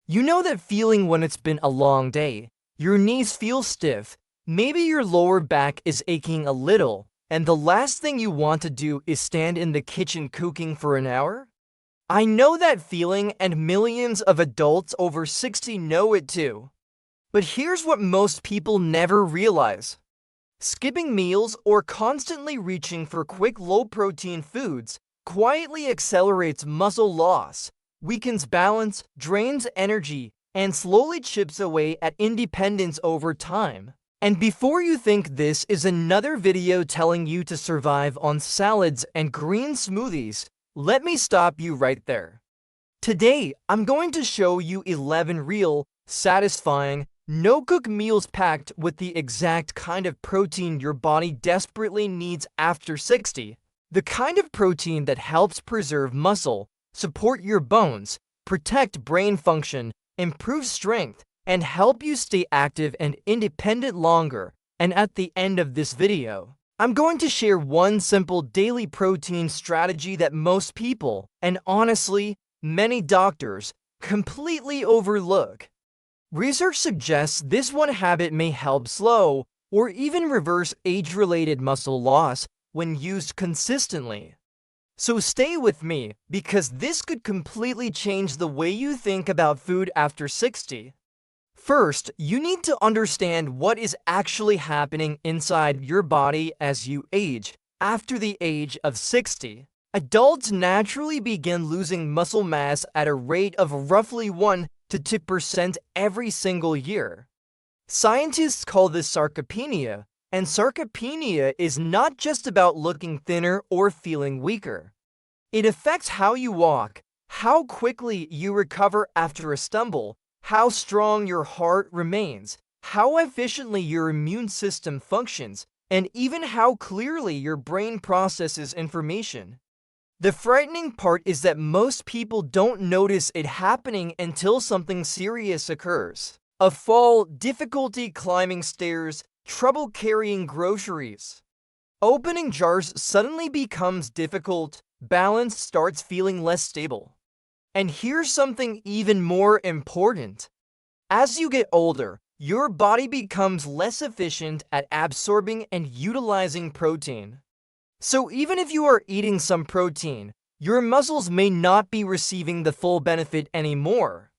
You know that feeling when it's been a long day, your knees feel stiff, maybe your lower back is aching a little, and the last thing you want to do is stand in the kitchen cooking for an hour? I know that feeling, and millions of adults over 60 know it too. But here's what most people never realize. Skipping meals or constantly reaching for quick low-protein foods quietly accelerates muscle loss, weakens balance, drains energy, and slowly chips away at independence over time. And before you think this is another video telling you to survive on salads and green smoothies, let me stop you right there. Today, I'm going to show you 11 real, satisfying, no-cook meals packed with the exact kind of protein your body desperately needs after 60. The kind of protein that helps preserve muscle, support your bones, protect brain function, improve strength, and help you stay active and independent longer. And at the end of this video, I'm going to share one simple daily protein strategy that most people, and honestly, many doctors, completely overlook. Research suggests this one habit may help slow or even reverse age-related muscle loss when used consistently. So stay with me, because this could completely change the way you think about food after 60. First, you need to understand what is actually happening inside your body as you age. After the age of 60, adults naturally begin losing muscle mass at a rate of roughly 1 to 2% every single year. Scientists call this sarcopenia, and sarcopenia is not just about looking thinner or feeling weaker. It affects how you walk, how quickly you recover after a stumble, how strong your heart remains, how efficiently your immune system functions, and even how clearly your brain processes information. The frightening part is that most people don't notice it happening until something serious occurs. A fall, difficulty climbing stairs, trouble carrying groceries. Opening jars suddenly becomes difficult, balance starts feeling less stable. And here's something even more important. As you get older, your body becomes less efficient at absorbing and utilizing protein. So even if you are eating some protein, your muscles may not be receiving the full benefit anymore.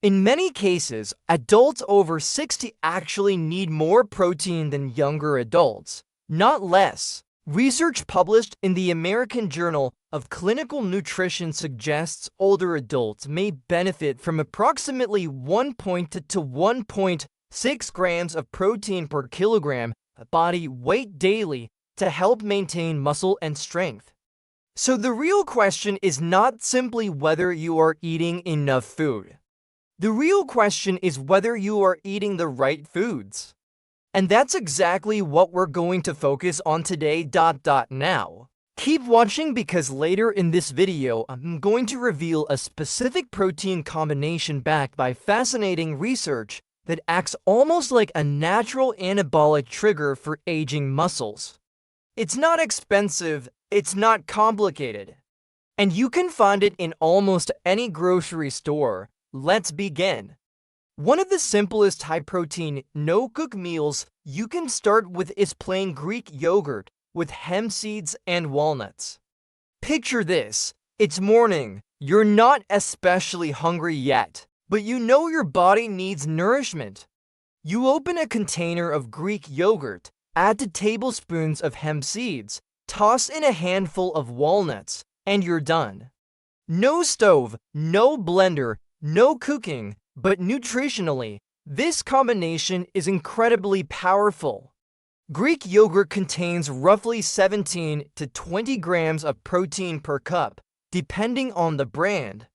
In many cases, adults over 60 actually need more protein than younger adults, not less. Research published in the American Journal of Clinical Nutrition suggests older adults may benefit from approximately 1.0 to 1.6 grams of protein per kilogram of body weight daily to help maintain muscle and strength. So the real question is not simply whether you are eating enough food. The real question is whether you are eating the right foods. And that's exactly what we're going to focus on today. Now, keep watching, because later in this video, I'm going to reveal a specific protein combination backed by fascinating research that acts almost like a natural anabolic trigger for aging muscles. It's not expensive, it's not complicated, and you can find it in almost any grocery store. Let's begin. One of the simplest high-protein, no-cook meals you can start with is plain Greek yogurt with hemp seeds and walnuts. Picture this. It's morning. You're not especially hungry yet, but you know your body needs nourishment. You open a container of Greek yogurt, add 2 tablespoons of hemp seeds, toss in a handful of walnuts, and you're done. No stove, no blender, no cooking, but nutritionally, this combination is incredibly powerful. Greek yogurt contains roughly 17 to 20 grams of protein per cup, depending on the brand.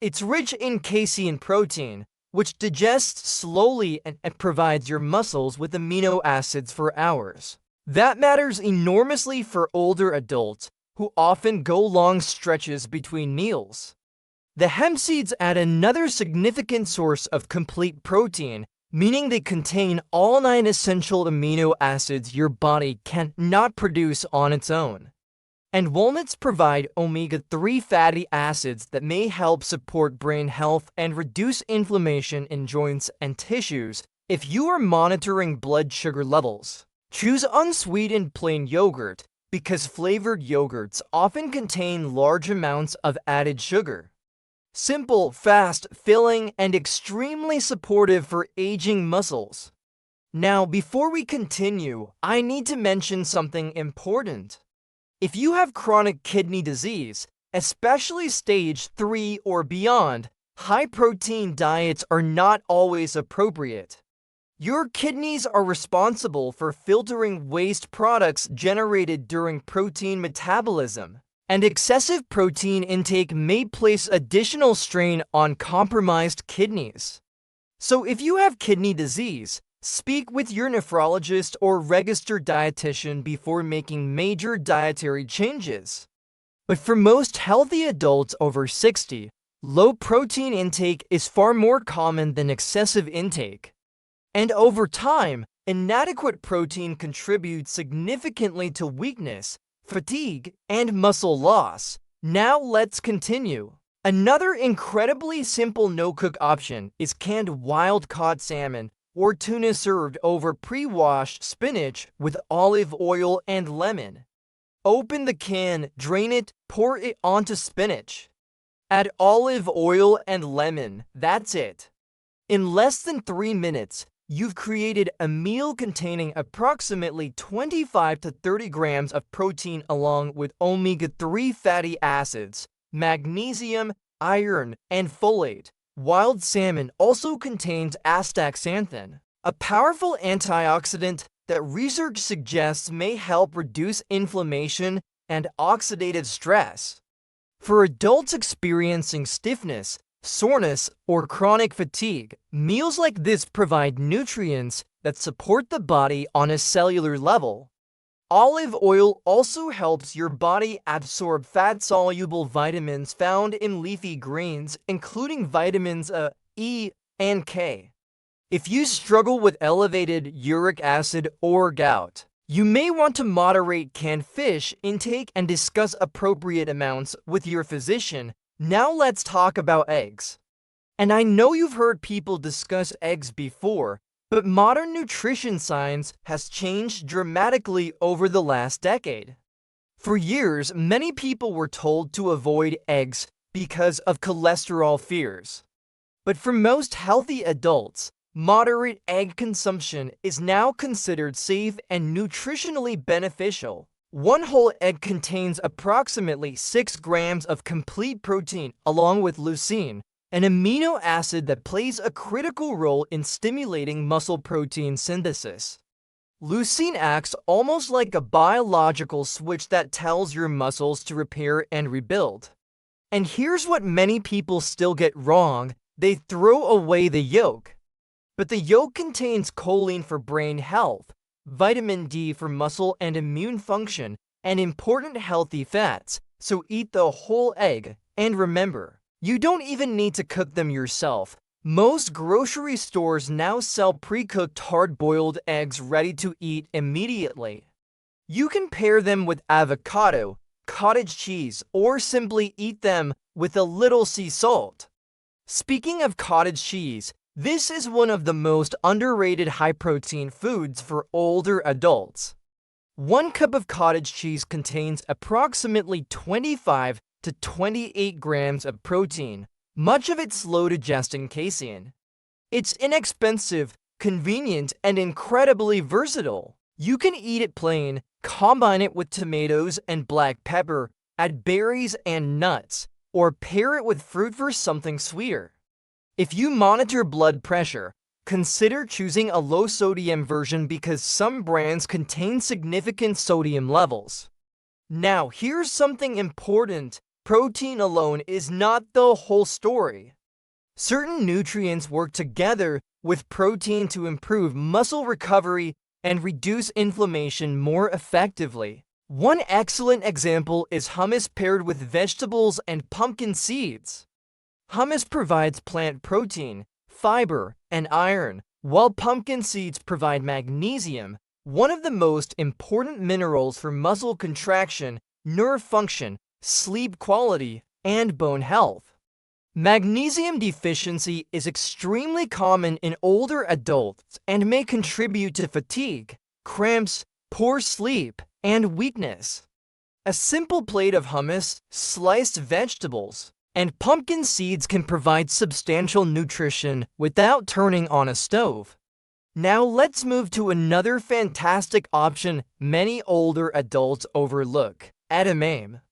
It's rich in casein protein, which digests slowly and provides your muscles with amino acids for hours. That matters enormously for older adults who often go long stretches between meals. The hemp seeds add another significant source of complete protein, meaning they contain all 9 essential amino acids your body cannot produce on its own. And walnuts provide omega-3 fatty acids that may help support brain health and reduce inflammation in joints and tissues. If you are monitoring blood sugar levels, choose unsweetened plain yogurt because flavored yogurts often contain large amounts of added sugar. Simple, fast, filling, and extremely supportive for aging muscles. Now, before we continue, I need to mention something important. If you have chronic kidney disease, especially stage 3 or beyond, high-protein diets are not always appropriate. Your kidneys are responsible for filtering waste products generated during protein metabolism, and excessive protein intake may place additional strain on compromised kidneys. So if you have kidney disease, speak with your nephrologist or registered dietitian before making major dietary changes. But for most healthy adults over 60, low protein intake is far more common than excessive intake. And over time, inadequate protein contributes significantly to weakness, fatigue, and muscle loss. Now let's continue. Another incredibly simple no-cook option is canned wild-caught salmon or tuna served over pre-washed spinach with olive oil and lemon. Open the can, drain it, pour it onto spinach. Add olive oil and lemon, that's it. In less than 3 minutes, you've created a meal containing approximately 25 to 30 grams of protein along with omega-3 fatty acids, magnesium, iron, and folate. Wild salmon also contains astaxanthin, a powerful antioxidant that research suggests may help reduce inflammation and oxidative stress. For adults experiencing stiffness, soreness, or chronic fatigue, meals like this provide nutrients that support the body on a cellular level. Olive oil also helps your body absorb fat-soluble vitamins found in leafy greens, including vitamins A, E, and K. If you struggle with elevated uric acid or gout, you may want to moderate canned fish intake and discuss appropriate amounts with your physician. Now let's talk about eggs. And I know you've heard people discuss eggs before, but modern nutrition science has changed dramatically over the last decade. For years, many people were told to avoid eggs because of cholesterol fears. But for most healthy adults, moderate egg consumption is now considered safe and nutritionally beneficial. One whole egg contains approximately 6 grams of complete protein along with leucine, an amino acid that plays a critical role in stimulating muscle protein synthesis. Leucine acts almost like a biological switch that tells your muscles to repair and rebuild. And here's what many people still get wrong: they throw away the yolk. But the yolk contains choline for brain health, vitamin D for muscle and immune function, and important healthy fats, so eat the whole egg. And remember, you don't even need to cook them yourself. Most grocery stores now sell pre-cooked hard-boiled eggs ready to eat immediately. You can pair them with avocado, cottage cheese, or simply eat them with a little sea salt. Speaking of cottage cheese, this is one of the most underrated high-protein foods for older adults. 1 cup of cottage cheese contains approximately 25 to 28 grams of protein, much of it slow-digesting casein. It's inexpensive, convenient, and incredibly versatile. You can eat it plain, combine it with tomatoes and black pepper, add berries and nuts, or pair it with fruit for something sweeter. If you monitor blood pressure, consider choosing a low-sodium version because some brands contain significant sodium levels. Now, here's something important. Protein alone is not the whole story. Certain nutrients work together with protein to improve muscle recovery and reduce inflammation more effectively. One excellent example is hummus paired with vegetables and pumpkin seeds. Hummus provides plant protein, fiber, and iron, while pumpkin seeds provide magnesium, one of the most important minerals for muscle contraction nerve function, sleep quality, and bone health. Magnesium deficiency is extremely common in older adults and may contribute to fatigue, cramps, poor sleep, and weakness. A simple plate of hummus, sliced vegetables, and pumpkin seeds can provide substantial nutrition without turning on a stove. Now let's move to another fantastic option many older adults overlook: edamame.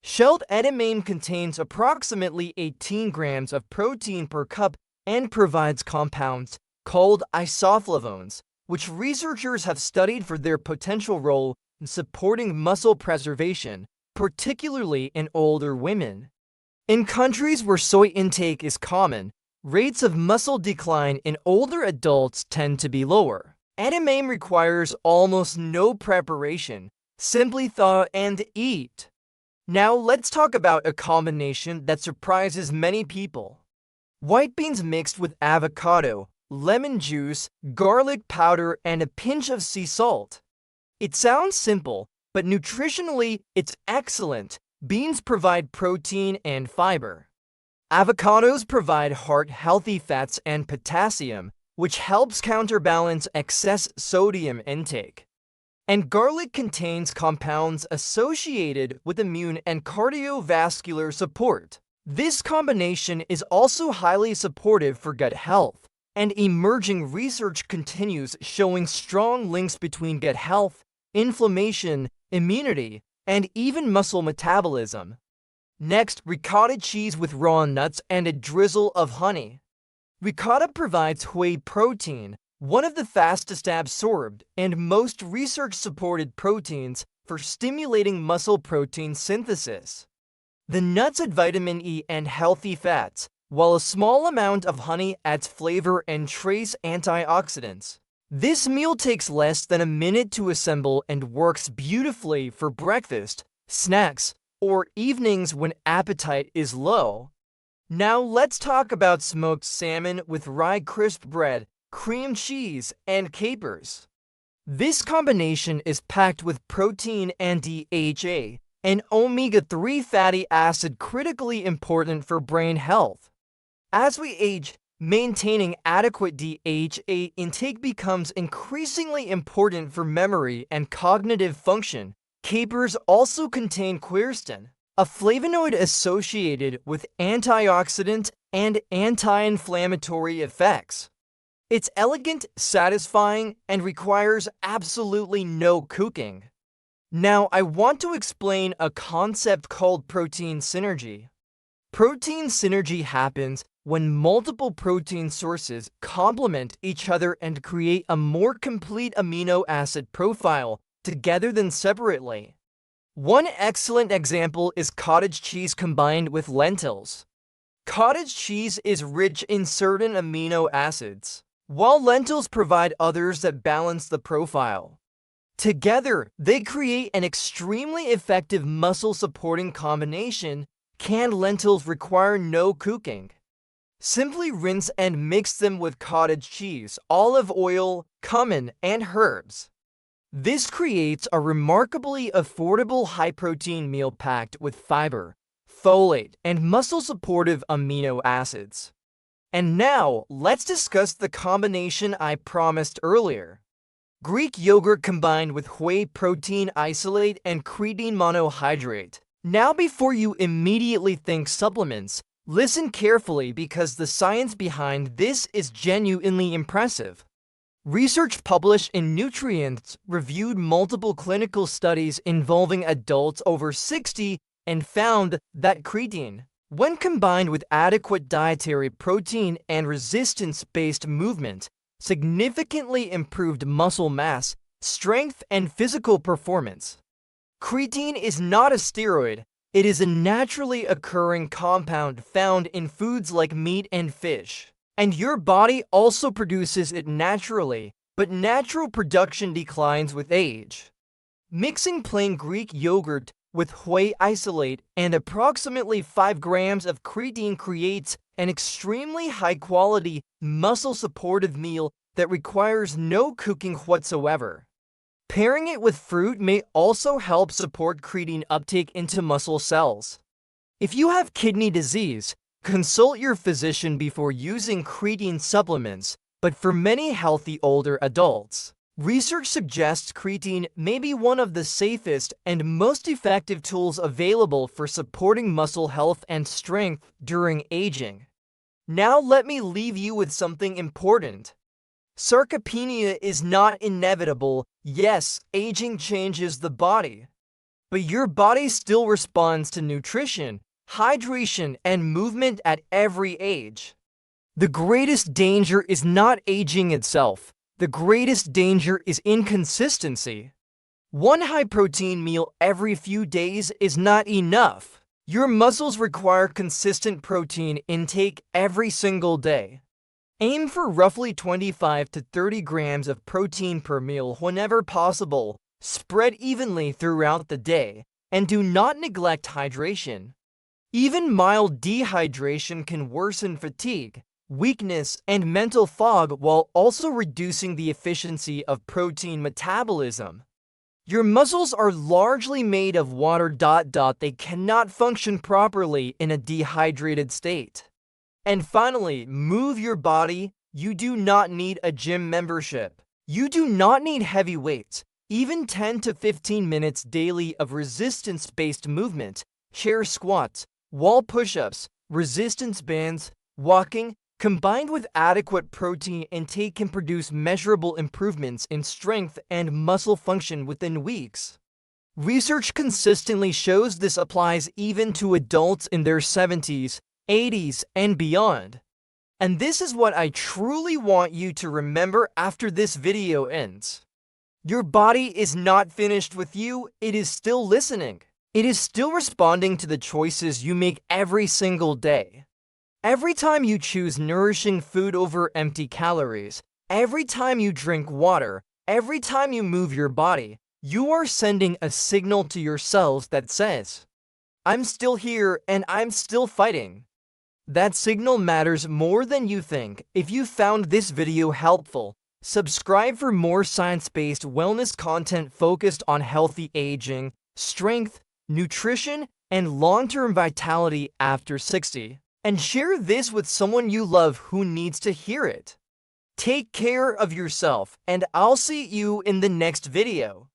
Shelled edamame contains approximately 18 grams of protein per cup and provides compounds called isoflavones, which researchers have studied for their potential role in supporting muscle preservation, particularly in older women. In countries where soy intake is common, rates of muscle decline in older adults tend to be lower. Edamame requires almost no preparation, simply thaw and eat. Now let's talk about a combination that surprises many people. White beans mixed with avocado, lemon juice, garlic powder, and a pinch of sea salt. It sounds simple, but nutritionally, it's excellent. Beans provide protein and fiber. Avocados provide heart-healthy fats and potassium, which helps counterbalance excess sodium intake. And garlic contains compounds associated with immune and cardiovascular support. This combination is also highly supportive for gut health, and emerging research continues showing strong links between gut health, inflammation, immunity, and even muscle metabolism. Next, ricotta cheese with raw nuts and a drizzle of honey. Ricotta provides whey protein, one of the fastest absorbed and most research-supported proteins for stimulating muscle protein synthesis. The nuts add vitamin E and healthy fats, while a small amount of honey adds flavor and trace antioxidants. This meal takes less than a minute to assemble and works beautifully for breakfast, snacks, or evenings when appetite is low. Now let's talk about smoked salmon with rye crisp bread, cream cheese, and capers. This combination is packed with protein and DHA, an omega-3 fatty acid critically important for brain health. As we age, maintaining adequate DHA intake becomes increasingly important for memory and cognitive function. Capers also contain quercetin, a flavonoid associated with antioxidant and anti-inflammatory effects. It's elegant, satisfying, and requires absolutely no cooking. Now, I want to explain a concept called protein synergy. Protein synergy happens when multiple protein sources complement each other and create a more complete amino acid profile together than separately. One excellent example is cottage cheese combined with lentils. Cottage cheese is rich in certain amino acids, while lentils provide others that balance the profile. Together, they create an extremely effective muscle-supporting combination. Canned lentils require no cooking. Simply rinse and mix them with cottage cheese, olive oil, cumin, and herbs. This creates a remarkably affordable high-protein meal packed with fiber, folate, and muscle-supportive amino acids. And now, let's discuss the combination I promised earlier. Greek yogurt combined with whey protein isolate and creatine monohydrate. Now, before you immediately think supplements, listen carefully because the science behind this is genuinely impressive. Research published in Nutrients reviewed multiple clinical studies involving adults over 60 and found that creatine, when combined with adequate dietary protein and resistance-based movement, significantly improved muscle mass, strength, and physical performance. Creatine is not a steroid. It is a naturally occurring compound found in foods like meat and fish. And your body also produces it naturally, but natural production declines with age. Mixing plain Greek yogurt with whey isolate and approximately 5 grams of creatine creates an extremely high-quality, muscle-supportive meal that requires no cooking whatsoever. Pairing it with fruit may also help support creatine uptake into muscle cells. If you have kidney disease, consult your physician before using creatine supplements, but for many healthy older adults, research suggests creatine may be one of the safest and most effective tools available for supporting muscle health and strength during aging. Now let me leave you with something important. Sarcopenia is not inevitable. Yes, aging changes the body, but your body still responds to nutrition, hydration, and movement at every age. The greatest danger is not aging itself. The greatest danger is inconsistency. One high-protein meal every few days is not enough. Your muscles require consistent protein intake every single day. Aim for roughly 25 to 30 grams of protein per meal whenever possible, spread evenly throughout the day, and do not neglect hydration. Even mild dehydration can worsen fatigue, weakness, and mental fog while also reducing the efficiency of protein metabolism. Your muscles are largely made of water. They cannot function properly in a dehydrated state. And finally, move your body. You do not need a gym membership. You do not need heavy weights. Even 10 to 15 minutes daily of resistance-based movement, chair squats, wall push-ups, resistance bands, walking, combined with adequate protein intake can produce measurable improvements in strength and muscle function within weeks. Research consistently shows this applies even to adults in their 70s, 80s, and beyond. And this is what I truly want you to remember after this video ends. Your body is not finished with you. It is still listening. It is still responding to the choices you make every single day. Every time you choose nourishing food over empty calories, every time you drink water, every time you move your body, you are sending a signal to your cells that says, "I'm still here and I'm still fighting." That signal matters more than you think. If you found this video helpful, subscribe for more science-based wellness content focused on healthy aging, strength, nutrition, and long-term vitality after 60. And share this with someone you love who needs to hear it. Take care of yourself, and I'll see you in the next video.